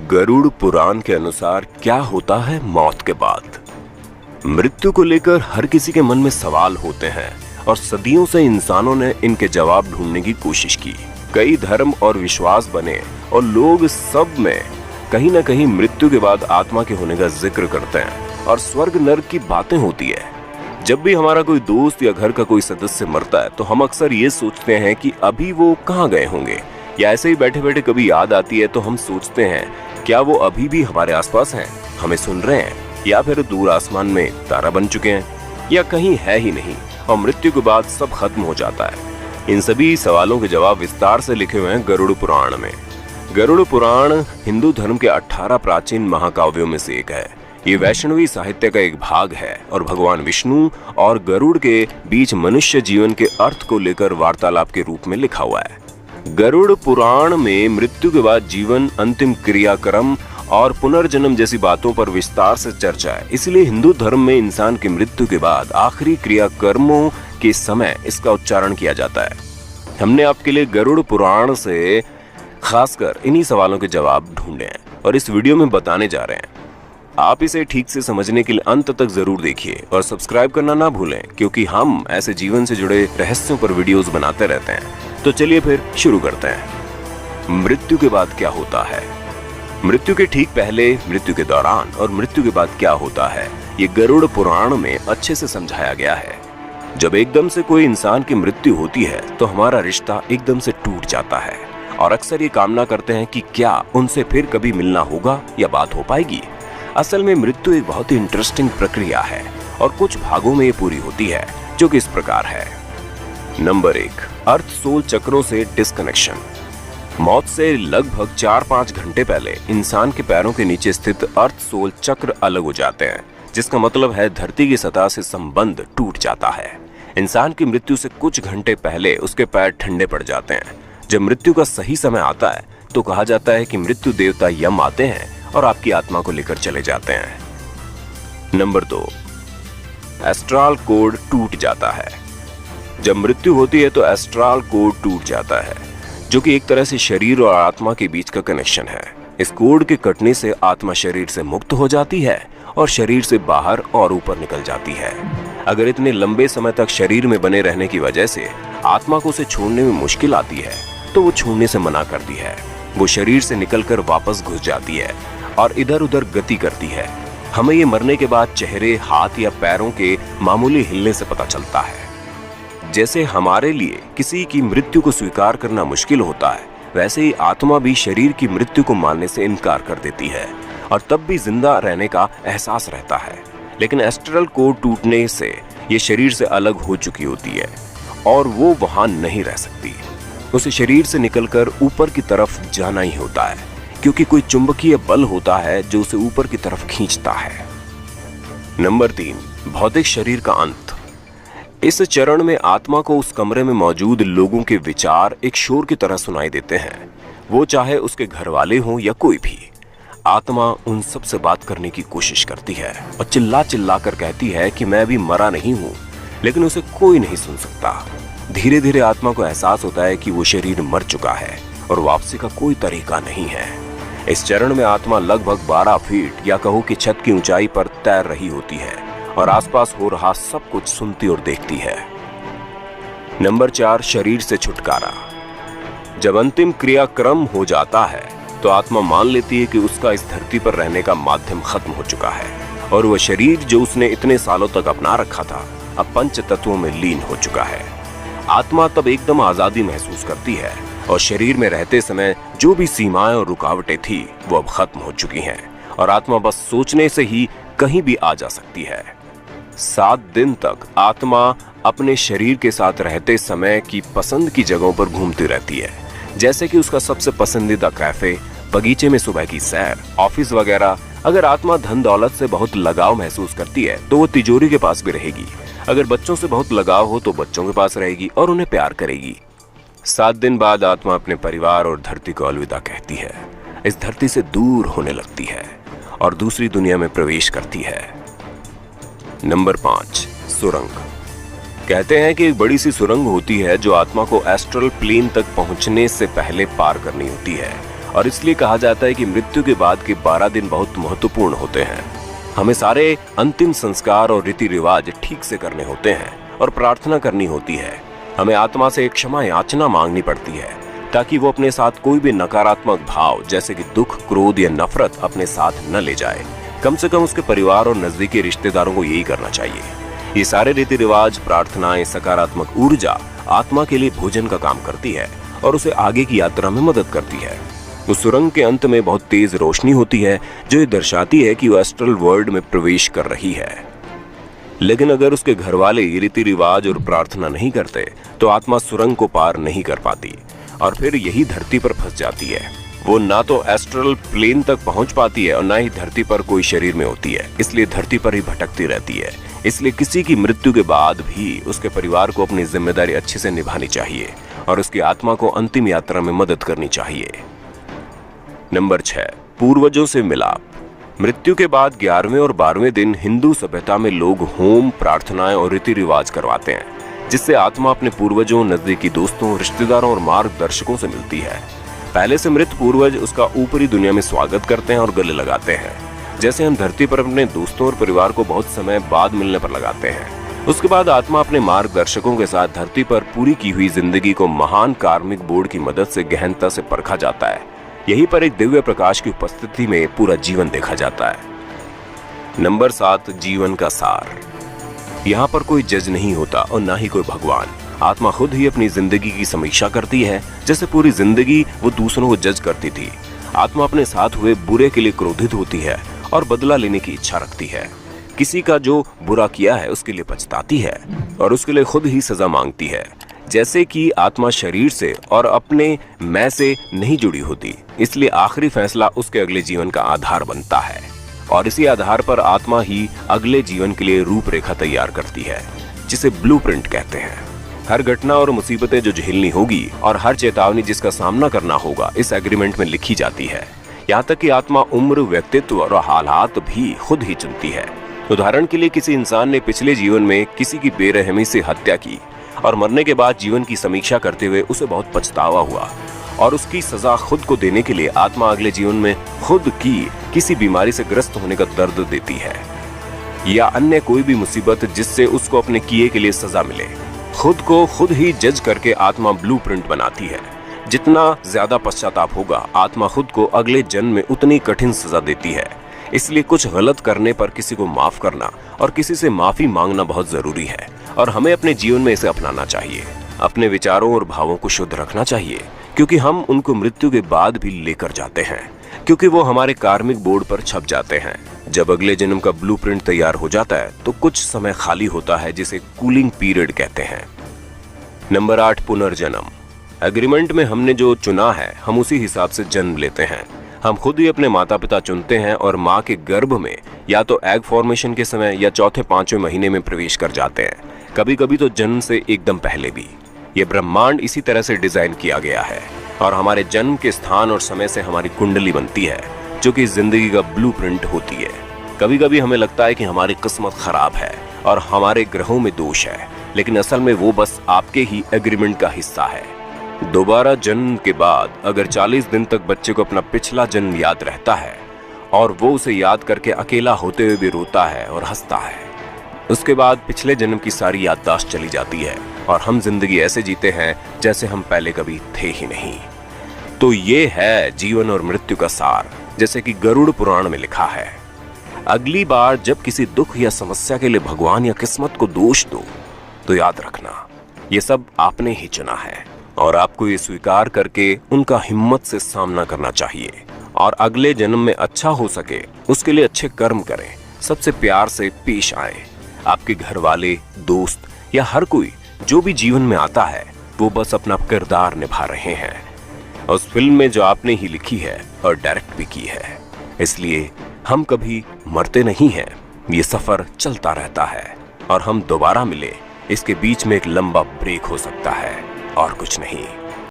गरुड़ पुराण के अनुसार क्या होता है मौत के बाद। मृत्यु को लेकर हर किसी के मन में सवाल होते हैं और सदियों से इंसानों ने इनके जवाब ढूंढने की कोशिश की। कई धर्म और विश्वास बने और लोग सब में कहीं ना कहीं मृत्यु के बाद आत्मा के होने का जिक्र करते हैं और स्वर्ग नर्क की बातें होती है। जब भी हमारा कोई दोस्त या घर का कोई सदस्य मरता है तो हम अक्सर ये सोचते हैं कि अभी वो कहाँ गए होंगे, या ऐसे ही बैठे बैठे कभी याद आती है तो हम सोचते हैं क्या वो अभी भी हमारे आसपास हैं, हमें सुन रहे हैं, या फिर दूर आसमान में तारा बन चुके हैं, या कहीं है ही नहीं और मृत्यु के बाद सब खत्म हो जाता है। इन सभी सवालों के जवाब विस्तार से लिखे हुए हैं गरुड़ पुराण में। गरुड़ पुराण हिंदू धर्म के 18 प्राचीन महाकाव्यों में से एक है। ये वैष्णवी साहित्य का एक भाग है और भगवान विष्णु और गरुड़ के बीच मनुष्य जीवन के अर्थ को लेकर वार्तालाप के रूप में लिखा हुआ है। गरुड़ पुराण में मृत्यु के बाद जीवन, अंतिम क्रियाक्रम और पुनर्जन्म जैसी बातों पर विस्तार से चर्चा है। इसलिए हिंदू धर्म में इंसान की मृत्यु के बाद आखिरी क्रियाकर्मों के समय इसका उच्चारण किया जाता है। हमने आपके लिए गरुड़ पुराण से खासकर इन्हीं सवालों के जवाब ढूंढे हैं और इस वीडियो में बताने जा रहे हैं। आप इसे ठीक से समझने के लिए अंत तक जरूर देखिए और सब्सक्राइब करना ना भूलें, क्योंकि हम ऐसे जीवन से जुड़े रहस्यों पर वीडियोस बनाते रहते हैं। तो चलिए फिर शुरू करते हैं। मृत्यु के बाद क्या होता है। मृत्यु के ठीक पहले, मृत्यु के दौरान और मृत्यु के बाद क्या होता है, ये गरुड़ पुराण में अच्छे से समझाया गया है। जब एकदम से कोई इंसान की मृत्यु होती है तो हमारा रिश्ता एकदम से टूट जाता है और अक्सर ये कामना करते हैं कि क्या उनसे फिर कभी मिलना होगा या बात हो पाएगी। असल में मृत्यु एक बहुत ही इंटरेस्टिंग प्रक्रिया है और कुछ भागों में ये पूरी होती है, जो कि इस प्रकार है। नंबर 1, अर्थ सोल चक्रों से डिस्कनेक्शन। मौत से लगभग 4-5 घंटे पहले इंसान के पैरों के नीचे स्थित अर्थ सोल चक्र अलग हो जाते हैं, जिसका मतलब है धरती की सतह से संबंध टूट जाता है। इंसान की मृत्यु से कुछ घंटे पहले उसके पैर ठंडे पड़ जाते हैं। जब मृत्यु का सही समय आता है तो कहा जाता है कि मृत्यु देवता यम आते हैं और आपकी आत्मा को लेकर चले जाते हैं। नंबर 2, एस्ट्रल कोड टूट जाता है। जब मृत्यु होती है तो एस्ट्रल कोड टूट जाता है, जो कि एक तरह से शरीर और आत्मा के बीच का कनेक्शन है। इस कोड के कटने से आत्मा शरीर से मुक्त हो जाती है और शरीर से बाहर और ऊपर निकल जाती है। अगर इतने लंबे समय तक शरीर में बने रहने की वजह से आत्मा को उसे छोड़ने में मुश्किल आती है तो वो छोड़ने से मना करती है। वो शरीर से निकलकर वापस घुस जाती है और इधर उधर गति करती है। हमें ये मरने के बाद चेहरे, हाथ या पैरों के मामूली हिलने से पता चलता है। जैसे हमारे लिए किसी की मृत्यु को स्वीकार करना मुश्किल होता है, वैसे ही आत्मा भी शरीर की मृत्यु को मानने से इनकार कर देती है और तब भी जिंदा रहने का एहसास रहता है। लेकिन एस्ट्रल कोड टूटने से ये शरीर से अलग हो चुकी होती है और वो वहां नहीं रह सकती। उसे शरीर से निकलकर ऊपर की तरफ जाना ही होता है, क्योंकि कोई चुंबकीय बल होता है जो उसे ऊपर की तरफ खींचता है। नंबर 3, भौतिक शरीर का अंत। इस चरण में आत्मा को उस कमरे में मौजूद लोगों के विचार एक शोर की तरह सुनाई देते हैं। वो चाहे उसके घर वाले हों या कोई भी, आत्मा उन सब से बात करने की कोशिश करती है और चिल्ला चिल्ला कर कहती है कि मैं अभी मरा नहीं हूं, लेकिन उसे कोई नहीं सुन सकता। धीरे धीरे आत्मा को एहसास होता है कि वो शरीर मर चुका है और वापसी का कोई तरीका नहीं है। इस चरण में आत्मा लगभग 12 फीट या कहो कि छत की ऊंचाई पर तैर रही होती है और आसपास हो रहा सब कुछ सुनती और देखती है। नंबर 4, शरीर से छुटकारा। जब अंतिम क्रियाक्रम हो जाता है तो आत्मा मान लेती है कि उसका इस धरती पर रहने का माध्यम खत्म हो चुका है और वह शरीर जो उसने इतने सालों तक अपना रखा था अब पंच तत्वों में लीन हो चुका है। आत्मा तब एकदम आजादी महसूस करती है और शरीर में रहते समय जो भी सीमाएं और रुकावटें थी वो अब खत्म हो चुकी हैं और आत्मा बस सोचने से ही कहीं भी आ जा सकती है। 7 दिन तक आत्मा अपने शरीर के साथ रहते समय की पसंद की जगहों पर घूमती रहती है, जैसे कि उसका सबसे पसंदीदा कैफे, बगीचे में सुबह की सैर, ऑफिस वगैरह। अगर आत्मा धन दौलत से बहुत लगाव महसूस करती है तो वो तिजोरी के पास भी रहेगी। अगर बच्चों से बहुत लगाव हो तो बच्चों के पास रहेगी और उन्हें प्यार करेगी। 7 दिन बाद आत्मा अपने परिवार और धरती को अलविदा कहती है। इस धरती से दूर होने लगती है और दूसरी दुनिया में प्रवेश करती है। नंबर 5, सुरंग। कहते हैं कि एक बड़ी सी सुरंग होती है जो आत्मा को एस्ट्रल प्लेन तक पहुंचने से पहले पार करनी होती है और इसलिए कहा जाता है कि मृत्यु के बाद के 12 दिन बहुत महत्वपूर्ण होते हैं। हमें सारे अंतिम संस्कार और रीति रिवाज ठीक से करने होते हैं और प्रार्थना करनी होती है। हमें आत्मा से क्षमा याचना मांगनी पड़ती है ताकि वो अपने साथ कोई भी नकारात्मक भाव जैसे कि दुख, क्रोध या नफरत अपने साथ न ले जाए। कम से कम उसके परिवार और नजदीकी रिश्तेदारों को यही करना चाहिए। ये सारे रीति रिवाज, प्रार्थनाएं, सकारात्मक ऊर्जा आत्मा के लिए भोजन का काम करती है और उसे आगे की यात्रा में मदद करती है। उस सुरंग के अंत में बहुत तेज रोशनी होती है जो ये दर्शाती है कि वो एस्ट्रल वर्ल्ड में प्रवेश कर रही है। लेकिन अगर उसके घर वाले रीति रिवाज और प्रार्थना नहीं करते तो आत्मा सुरंग को पार नहीं कर पाती और फिर यही धरती पर फंस जाती है। वो ना तो एस्ट्रल प्लेन तक पहुंच पाती है और ना ही धरती पर कोई शरीर में होती है, इसलिए धरती पर ही भटकती रहती है। इसलिए किसी की मृत्यु के बाद भी उसके परिवार को अपनी जिम्मेदारी अच्छे से निभानी चाहिए और उसकी आत्मा को अंतिम यात्रा में मदद करनी चाहिए। नंबर 6, पूर्वजों से मिलाप। मृत्यु के बाद 11वें और 12वें दिन हिंदू सभ्यता में लोग होम, प्रार्थनाएं और रीति रिवाज करवाते हैं, जिससे आत्मा अपने पूर्वजों, नजदीकी दोस्तों, रिश्तेदारों और मार्गदर्शकों से मिलती है। पहले से मृत पूर्वज उसका ऊपरी दुनिया में स्वागत करते हैं और गले लगाते हैं, जैसे हम धरती पर अपने दोस्तों और परिवार को बहुत समय बाद मिलने पर लगाते हैं। उसके बाद आत्मा अपने मार्गदर्शकों के साथ धरती पर पूरी की हुई जिंदगी को महान कार्मिक बोर्ड की मदद से गहनता से परखा जाता है। यहीं पर एक दिव्य प्रकाश की उपस्थिति में पूरा जीवन देखा जाता है। नंबर 7, जीवन का सार। यहाँ पर कोई जज नहीं होता और ना ही कोई भगवान। आत्मा खुद ही अपनी जिंदगी की समीक्षा करती है, जैसे पूरी जिंदगी वो दूसरों को जज करती थी। आत्मा अपने साथ हुए बुरे के लिए क्रोधित होती है और बदला लेने की इच्छा रखती है। किसी का जो बुरा किया है उसके लिए पछताती है और उसके लिए खुद ही सजा मांगती है। जैसे कि आत्मा शरीर से और अपने मैं से नहीं जुड़ी होती, इसलिए आखिरी फैसला उसके अगले जीवन का आधार बनता है और इसी आधार पर आत्मा ही अगले जीवन के लिए रूपरेखा तैयार करती है, जिसे ब्लूप्रिंट कहते हैं। हर घटना और मुसीबतें जो झेलनी होगी और हर चेतावनी जिसका सामना करना होगा इस एग्रीमेंट में लिखी जाती है। यहाँ तक कि आत्मा उम्र, व्यक्तित्व और हालात भी खुद ही चुनती है। उदाहरण के लिए किसी इंसान ने पिछले जीवन में किसी की बेरहमी से हत्या की और मरने के बाद जीवन की समीक्षा करते हुए उसे बहुत पछतावा हुआ और उसकी सजा खुद को देने के लिए आत्मा अगले जीवन में खुद की किसी बीमारी से ग्रस्त होने का दर्द देती है या अन्य कोई भी मुसीबत जिससे उसको अपने किए के लिए सजा मिले। खुद को खुद ही जज करके आत्मा ब्लूप्रिंट बनाती है। जितना ज्यादा पश्चाताप होगा, आत्मा खुद को अगले जन्म में उतनी कठिन सजा देती है। इसलिए कुछ गलत करने पर किसी को माफ करना और किसी से माफी मांगना बहुत जरूरी है और हमें अपने जीवन में इसे अपनाना चाहिए। अपने विचारों और भावों को शुद्ध रखना चाहिए क्योंकि हम उनको मृत्यु के बाद भी लेकर जाते हैं, क्योंकि वो हमारे कार्मिक बोर्ड पर छप जाते हैं। जब अगले जन्म का ब्लूप्रिंट तैयार हो जाता है तो कुछ समय खाली होता है, जिसे कूलिंग पीरियड कहते हैं। नंबर 8, पुनर्जन्म। एग्रीमेंट में हमने जो चुना है हम उसी हिसाब से जन्म लेते हैं। हम खुद ही अपने माता पिता चुनते हैं और माँ के गर्भ में या तो एग फॉर्मेशन के समय या चौथे 5वें महीने में प्रवेश कर जाते हैं, कभी कभी तो जन्म से एकदम पहले भी। ये ब्रह्मांड इसी तरह से डिजाइन किया गया है और हमारे जन्म के स्थान और समय से हमारी कुंडली बनती है, जो कि जिंदगी का ब्लूप्रिंट होती है। कभी कभी हमें लगता है कि हमारी किस्मत खराब है और हमारे ग्रहों में दोष है, लेकिन असल में वो बस आपके ही एग्रीमेंट का हिस्सा है। दोबारा जन्म के बाद अगर 40 दिन तक बच्चे को अपना पिछला जन्म याद रहता है और वो उसे याद करके अकेला होते हुए भी रोता है और हंसता है, उसके बाद पिछले जन्म की सारी याददाश्त चली जाती है और हम जिंदगी ऐसे जीते हैं जैसे हम पहले कभी थे ही नहीं। तो ये है जीवन और मृत्यु का सार, जैसे कि गरुड़ पुराण में लिखा है। अगली बार जब किसी दुख या समस्या के लिए भगवान या किस्मत को दोष दो तो याद रखना ये सब आपने ही चुना है और आपको ये स्वीकार करके उनका हिम्मत से सामना करना चाहिए और अगले जन्म में अच्छा हो सके उसके लिए अच्छे कर्म करें, सबसे प्यार से पेश आए। आपके घर वाले, दोस्त या हर कोई जो भी जीवन में आता है वो बस अपना किरदार निभा रहे हैं उस फिल्म में जो आपने ही लिखी है और डायरेक्ट भी की है। इसलिए हम कभी मरते नहीं हैं, ये सफर चलता रहता है और हम दोबारा मिले इसके बीच में एक लंबा ब्रेक हो सकता है और कुछ नहीं।